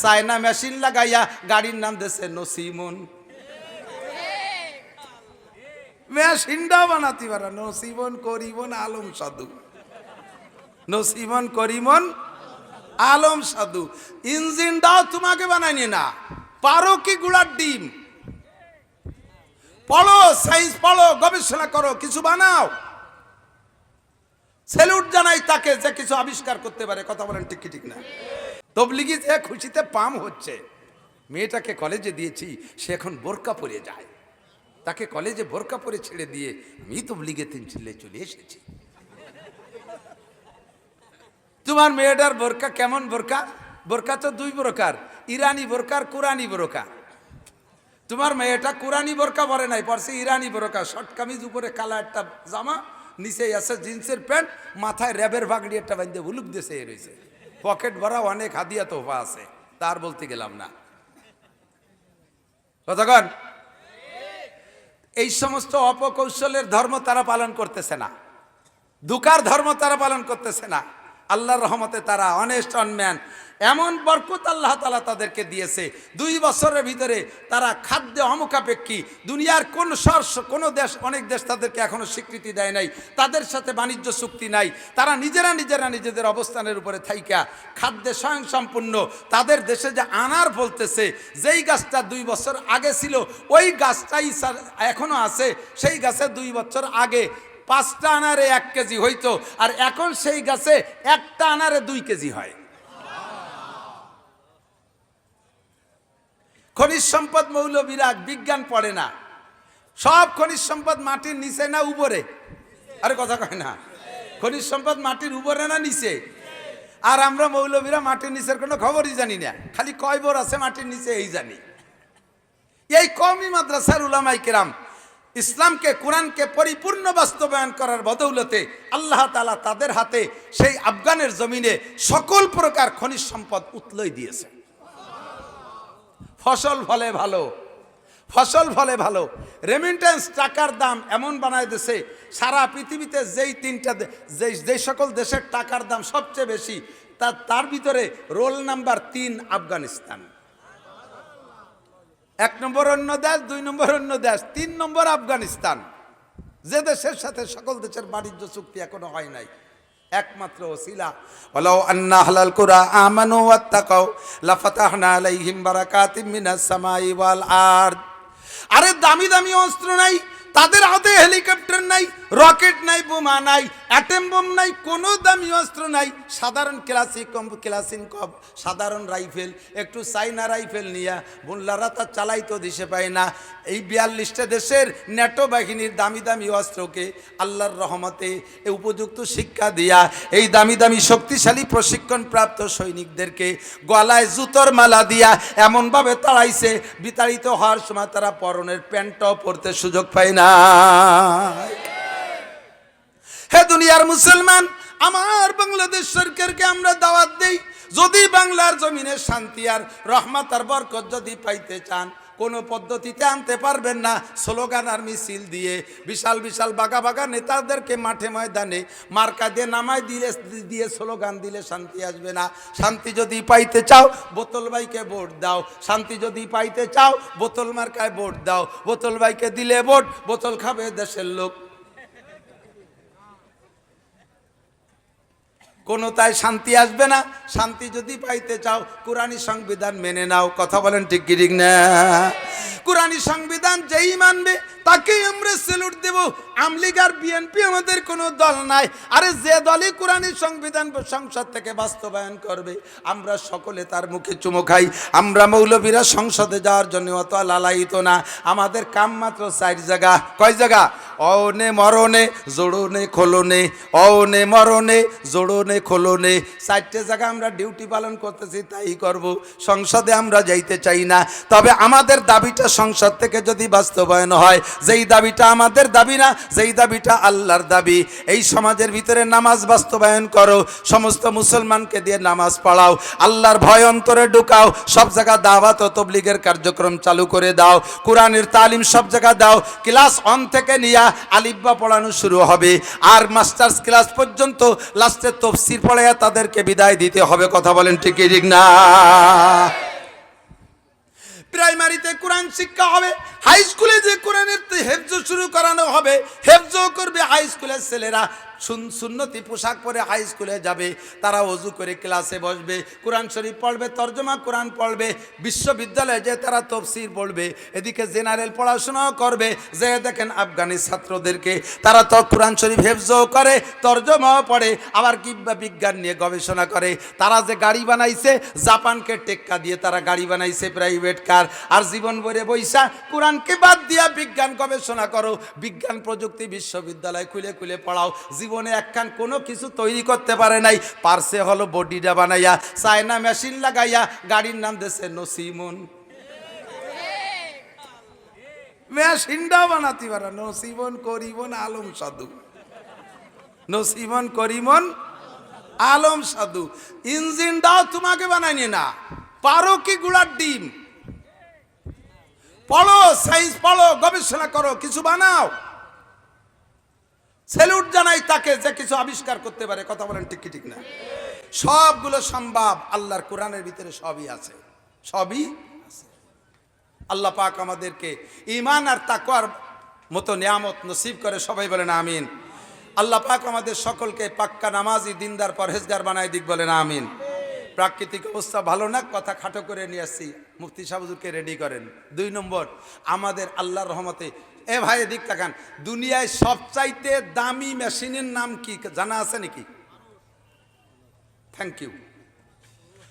China machine লাগাইয়া গাড়ির নাম দিয়েছে নসিমন। মেশিনটা বানাতে পারে নসিমন করিমন আলম সাধু, নসিমন করিমন আলম সাধু। ইঞ্জিনটাও তোমাকে বানায়নি না, পারো কি গুড়ার ডিম? পড়ো, সায়েন্স পড়ো, গবেষণা করো, কিছু বানাও। স্যালুট জানাই তাকে যে কিছু আবিষ্কার করতে পারে। কথা বলেন ঠিক কি ঠিক না? তবলিগি যে খুশিতে পাম হচ্ছে। মেয়েটাকে কলেজে দিয়েছি, সে এখন বোরকা পরে যায়। তাকে কলেজে বোরকা পরে ছেড়ে দিয়ে আমি তবলিগে 3 চিল্লে চলে এসেছি। তোমার মেয়েটার বোরকা কেমন বোরকা? বোরকা তো 2 প্রকার, ইরানি বোরকা আর কুরানি বোরকা। তোমার মেয়েটা কুরানি বোরকা পরে নাই, পরছে ইরানি বোরকা। শর্ট কামিজ, উপরে কালা একটা জামা, নিচে আছে জিন্সের প্যান্ট, মাথায় র্যাবের ভাগড়ি একটা বাঁধে উলুক দেশে রয়েছে, পকেট ভরা অনেক হাদিয়া তোফা আছে, তার বলতে গেলাম না। কতক্ষণ এই সমস্ত অপকৌশলের ধর্ম তারা পালন করতেছে না, দুকার ধর্ম তারা পালন করতেছে না। আল্লাহর রহমতে তারা অনেস্ট অনম্যান, এমন বরকত আল্লাহ তাআলা তাদেরকে দিয়েছে। 2 বছরের ভিতরে তারা খাদ্যে অমুখাপেক্ষী। দুনিয়ার কোন দেশ, অনেক দেশ তাদেরকে এখনো স্বীকৃতি দেয় নাই, তাদের সাথে বাণিজ্য চুক্তি নাই। তারা নিজেরা নিজেদের অবস্থানের উপরে থাইকা খাদ্যে স্বয়ংসম্পূর্ণ। তাদের দেশে যে আনার বলতেছে, যেই গাছটা 2 বছর আগে ছিল ওই গাছটাই এখনো আছে। সেই গাছে 2 বছর আগে 5টা আনারে 1 কেজি হইতো, আর এখন সেই গাছে একটা আনারে 2 কেজি হয়। খনিজ সম্পদ মৌলবীরা বিজ্ঞান পড়ে না, সব খনিজ সম্পদ মাটির নিচে না উপরে? আরে কথা কয় না, খনিজ সম্পদ মাটির উপরে না নিচে? আর আমরা মৌলবীরা মাটির নিচের কোনো খবরই জানি না, খালি কয় বোর আছে মাটির নিচে এই জানি। এই কওমি মাদ্রাসার উলামায়ে কেরাম ইসলামকে, কোরআনকে পরিপূর্ণ বাস্তবায়ন করার বদৌলতে আল্লাহ তাআলা তাদের হাতে সেই আফগানের জমিনে সকল প্রকার খনিজ সম্পদ উতলাই দিয়েছে। ফসল ফলে ভালো, ফসল ফলে ভালো। রেমিটেন্স টাকার দাম এমন বানায় দিয়েছে, সারা পৃথিবীতে যেই সকল দেশের টাকার দাম সবচেয়ে বেশি, তার ভিতরে রোল নাম্বার 3 আফগানিস্তান। 1 নম্বর অন্য দেশ, 2 নম্বর অন্য দেশ, 3 নম্বর আফগানিস্তান। যে দেশের সাথে সকল দেশের বাণিজ্য চুক্তি এখনো হয় নাই, একমাত্র ওসিলা ওয়ালাউ আন্না আহলাল কুরা আমানু ওয়াত্তাকাউ লাফাতাহনা আলাইহিম বারাকাতিম মিনাস সামাই ওয়াল আরদ। আরে দামি দামি অস্ত্র নাই তাদের হাতে, হেলিকপ্টার নাই, রকেট নাই, বোমা নাই, অ্যাটম বোম নাই, কোনো দামি অস্ত্র নাই। সাধারণ ক্লাসিন কব, সাধারণ রাইফেল, একটু চাইনা রাইফেল নিয়ে মোল্লারা তা চালাইতো দিশে পায় না। এই 42টা দেশের ন্যাটো বাহিনীর দামি দামি অস্ত্রকে আল্লাহর রহমতে উপযুক্ত শিক্ষা দিয়া এই দামি দামি শক্তিশালী প্রশিক্ষণপ্রাপ্ত সৈনিকদেরকে গলায় জুতোর মালা দিয়া এমনভাবে তাড়াইছে, বিতাড়িত হওয়ার সময় তারা পরনের প্যান্টও পরতে সুযোগ পায় না। হে দুনিয়ার মুসলমান, আমার বাংলাদেশ সরকারকে আমরা দাওয়াত দেই, যদি বাংলার জমিনে শান্তি আর রহমত আর বরকত যদি পাইতে চান, কোনো পদ্ধতিতে আনতে পারবেন না স্লোগান আর মিছিল দিয়ে, বিশাল বিশাল বাঘা বাঘা নেতাদেরকে মাঠে ময়দানে মার্কা দিয়ে নামায় দিয়ে স্লোগান দিলে শান্তি আসবে না। শান্তি যদি পাইতে চাও বোতল ভাইকে ভোট দাও, শান্তি যদি পাইতে চাও বোতল মার্কায় ভোট দাও। বোতল ভাইকে দিলে ভোট, বোতল খাবে দেশের লোক। কোনো তাই শান্তি আসবে না। শান্তি যদি পাইতে চাও কোরআনী সংবিধান মেনে নাও। কথা বলেন ঠিক কি ঠিক না? কোরআনী সংবিধান যেই মানবে তাকেই আমরা স্যালুট দেব। আমলিগ আর বিএনপি আমাদের কোনো দল নাই। আরে যে দলই কোরআনী সংবিধান সংসদ থেকে বাস্তবায়ন করবে আমরা সকলে তার মুখে চুমো খাই। আমরা মৌলবীরা সংসদে যাওয়ার জন্য অত লালায়িত না। আমাদের কাম মাত্র 4 জায়গা। কয় জায়গা? অনে মরণে জোড়নে খোলনে, অনে মরণে জোড়নে খোলনে, 4টে জায়গা আমরা ডিউটি পালন করতেছি, তাই করব। সংসদে আমরা যাইতে চাই না। তবে আমাদের দাবিটা সংসদ থেকে যদি বাস্তবায়ন হয়, যেই দাবিটা আমাদের দাবি না, যেই দাবিটা আল্লাহর দাবি, এই সমাজের ভিতরে নামাজ বাস্তবায়ন করো, সমস্ত মুসলমানকে দিয়ে নামাজ পড়াও, আল্লাহর ভয় অন্তরে ঢুকাও, সব জায়গা দাওয়াত ও তাবলীগের কার্যক্রম চালু করে দাও, কোরআনের তালিম সব জায়গা দাও। ক্লাস 1 থেকে নিয়ে আলিফবা পড়ানো শুরু হবে, আর মাস্টার্স ক্লাস পর্যন্ত লাস্টে তাফসীর পড়াইয়া তাদেরকে বিদায় দিতে হবে। কথা বলেন ঠিক কি ঠিক না? কোরআন শিক্ষা হবে। হাই স্কুলে যে কোরআনের হেফজ শুরু করানো হবে, হেফজও করবে হাই স্কুলের ছেলেরা। সুন্নতি পোশাক পরে হাই স্কুলে যাবে, তারা ওযু করে ক্লাসে বসবে, কোরআন শরীফ পড়বে, তর্জমা কোরআন পড়বে, বিশ্ববিদ্যালয়ে যে তারা তফসির পড়বে, এদিকে জেনারেল পড়াশোনাও করবে। যে দেখেন আফগানি ছাত্রদেরকে, তারা তো কোরআন শরীফ হেফজও করে, তর্জমাও পড়ে, আবার কি বিজ্ঞান নিয়ে গবেষণা করে। তারা যে গাড়ি বানাইছে, জাপানকে টেক্কা দিয়ে তারা গাড়ি বানাইছে, প্রাইভেট কার। আর জীবন ভরে বৈশা কোরআনকে বাদ দিয়া বিজ্ঞান গবেষণা করো, বিজ্ঞান প্রযুক্তি বিশ্ববিদ্যালয় খুলে খুলে পড়াও। জীবনে একখান কোনো কিছু তৈরি করতে পারে নাই, পারছে হলো বডিটা বানাইয়া, চায়না মেশিন লাগাইয়া গাড়ির নাম দিয়েছে নসিমন। মেশিনটাও বানাতে পারে নসিমন করিমন আলম সাধু, নসিমন করিমন আলম সাধু। ইঞ্জিনটাও তোমাকে বানায়নি না, পারো কি গুড়ার ডিম? পড়ো, সায়েন্স পড়ো, গবেষণা করো, কিছু বানাও। স্যালুট জানাই তাকে যে কিছু আবিষ্কার করতে পারে। কথা বলেন ঠিক কি ঠিক না? সবগুলো সম্ভব, আল্লাহর কোরআনের ভিতরে সবই আছে, সবই আছে। আল্লাহ পাক আমাদেরকে ঈমান আর তাকওয়ার মতো নিয়ামত নসিব করে, সবাই বলেন আমিন। আল্লাহ পাক আমাদের সকলকে পাক্কা নামাজি, দিনদার, পরহেজগার বানায় দিক, বলেন আমিন। প্রাকৃতিক অবস্থা ভালো না, কথা খাটো করে নিয়ে আসছি, মুফতি সাহেব হুজুরকে রেডি করেন। 2 নম্বর, আমাদের আল্লাহর রহমতে, এ ভাই এদিক তাকান, দুনিয়ায় সবচাইতে দামি মেশিনের নাম কি জানা আছে নাকি? Thank you.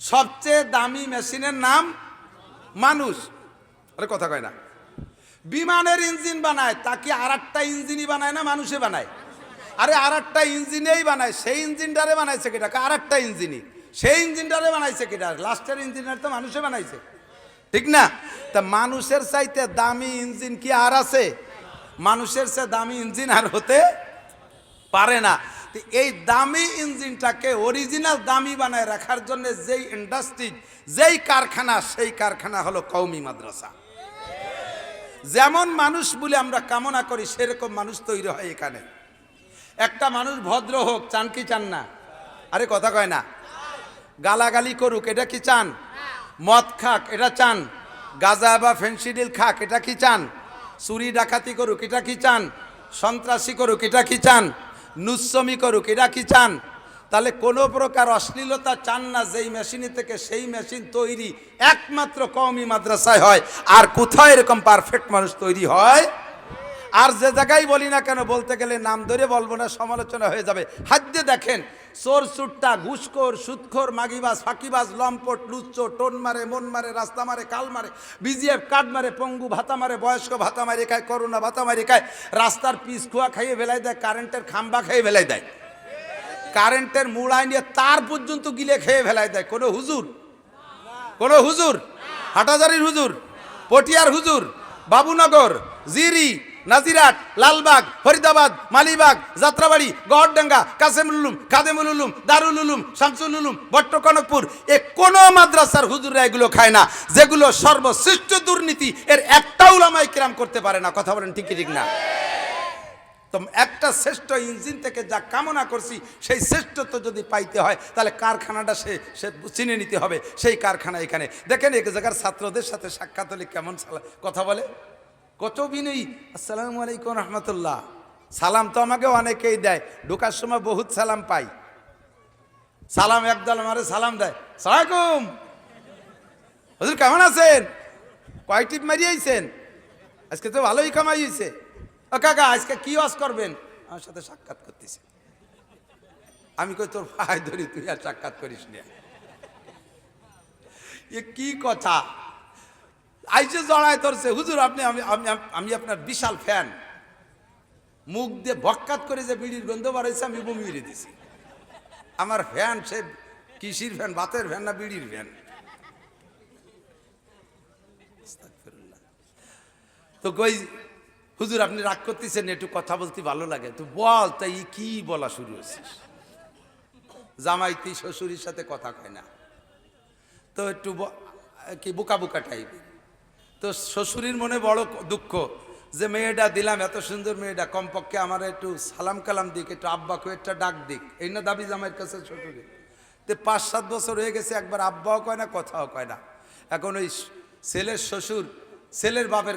সবচেয়ে দামি মেশিনের নাম মানুষ। আরে কথা কয় না। বিমানের ইঞ্জিন বানায়, তাকে আর একটা ইঞ্জিনই বানায় না, মানুষে বানায়। আরে আর একটা ইঞ্জিনেই বানায়, সেই ইঞ্জিনটারে বানাইছে কেটা? আর একটা ইঞ্জিনই, সেই ইঞ্জিনটারে বানাইছে কেটা? লাস্টের ইঞ্জিনিয়ার তো মানুষে বানাইছে, ঠিক না? তা মানুষের চাইতে দামি ইঞ্জিন কি আর আছে? মানুষের চেয়ে দামি ইঞ্জিন আর হতে পারে না। এই দামি ইঞ্জিনটাকে অরিজিনাল দামি বানায় রাখার জন্য যেই ইন্ডাস্ট্রি, যেই কারখানা, সেই কারখানা হলো কওমি মাদ্রাসা। যেমন মানুষ বলে আমরা কামনা করি, সেরকম মানুষ তৈরি হয় এখানে। একটা মানুষ ভদ্র হোক, চান কি চান না? আরে কথা কয় না। গালাগালি করুক, এটা কি চান? মদ খাক, এটা চান? গাঁজা বা ফেন্সিডিল খাক, এটা কি চান? চুরি ডাকাতি করুক, এটা কি চান? সন্ত্রাসী করুক, এটা কি চান? নুচ্ছমি করুক, এটা কি চান? তাহলে কোনো প্রকার অশ্লীলতা চান না। যেই মেশিন থেকে সেই মেশিন তৈরি একমাত্র কওমি মাদ্রাসায় হয়। আর কোথাও এরকম পারফেক্ট মানুষ তৈরি হয়? আর যে জায়গায় বলি না কেন, বলতে গেলে নাম ধরে বলবো না, সমালোচনা হয়ে যাবে। হাদ্যে দেখেন, চোর চুট্টা, ঘুষখোর, সুদখোর, মাগিবাজ, ফাঁকিবাজ, লম্পট, লুচ্চো, টোন মারে, মন মারে, রাস্তা মারে, কাল মারে, বিজিএফ কার্ড মারে, পঙ্গু ভাতা মারে, বয়স্ক ভাতা মারে খায়, করোনা ভাতা মারে খায়, রাস্তার পিস খোয়া খাইয়ে ফেলাই দেয়, কারেন্টের খাম্বা খেয়ে ফেলাই দেয়, কারেন্টের মুড়াই নিয়ে তার পর্যন্ত গিলে খেয়ে ফেলাই দেয়। কোনো হুজুর, কোনো হুজুর, হাটাজারির হুজুর, পটিয়ার হুজুর, বাবুনগর, জিরি, নাজিরাট, লালবাগ, ফরিদাবাদ, মালিবাগ, যাত্রাবাড়ি, গড়ডাঙ্গা, কাসেমুল উলুম, খাদেমুল উলুম, দারুল উলুম, শামসুল উলুম, বট্টকনকপুর, এ কোন মাদ্রাসার হুজুররা এগুলো খায় না। যেগুলো সর্বশ্রেষ্ঠ দুর্নীতি, এর একটা উলামায়ে কিরাম করতে পারে না। কথা বলেন ঠিক কি ঠিক না? তো একটা শ্রেষ্ঠ ইঞ্জিন থেকে যা কামনা করছি, সেই শ্রেষ্ঠত্ব যদি পাইতে হয়, তাহলে কারখানাটা সে চিনে নিতে হবে। সেই কারখানা এখানে দেখেন, এক জায়গার ছাত্রদের সাথে সাক্ষাৎ হলে কেমন কথা বলে, কত বিনয়ী। আসসালামু আলাইকুম রহমতুল্লাহ। সালাম তো আমাকে অনেকেই দেয়, ঢোকার সময় বহুত সালাম পাই। সালাম একদল আমারে সালাম দেয়, সালামালাইকুম হুজুর, কেমন আছেন? কয় টিপ মারিয়েছেন? আজকে তো ভালোই কামাই হয়েছে। ও কাকা, আজকে কি ওয়াজ করবেন? আমার সাথে সাক্ষাৎ করতেছে। আমি কই, তোর ভাই ধরি, তুই আর সাক্ষাৎ করিস না। এ কি কথা? আইসে জড়ায় ধরছে, হুজুর আপনি, আমি আপনার বিশাল ফ্যান। মুখ দিয়ে বক্কাত করে যে বিড়ির গন্ধ বার হয়েছে, আমি বমি মেরে দিছি। আমার ফ্যান সে কিসির ফ্যান, বাতের ফ্যান না বিড়ির ফ্যান? তো কই, হুজুর আপনি রাগ করতেছেন, একটু কথা বলতে ভালো লাগে। তো বল, তাই কি বলা শুরু হয়েছিস? জামাইতি শ্বশুরের সাথে কথা কয় না, তো একটু কি বোকা বোকা টাইপের। তো শ্বশুরের মনে বড় দুঃখ যে মেয়েটা দিলাম, এত সুন্দর মেয়েটা, কমপক্ষে আমার একটু সালাম কালাম দিক, একটু আব্বাকে একটা ডাক দিক, এই না দাবি জামাইয়ের কাছে শ্বশুরের। তো 5-7 বছর হয়ে গেছে, একবার আব্বাও কয় না, কথাও কয় না। এখন ওই ছেলের শ্বশুর ছেলের বাপের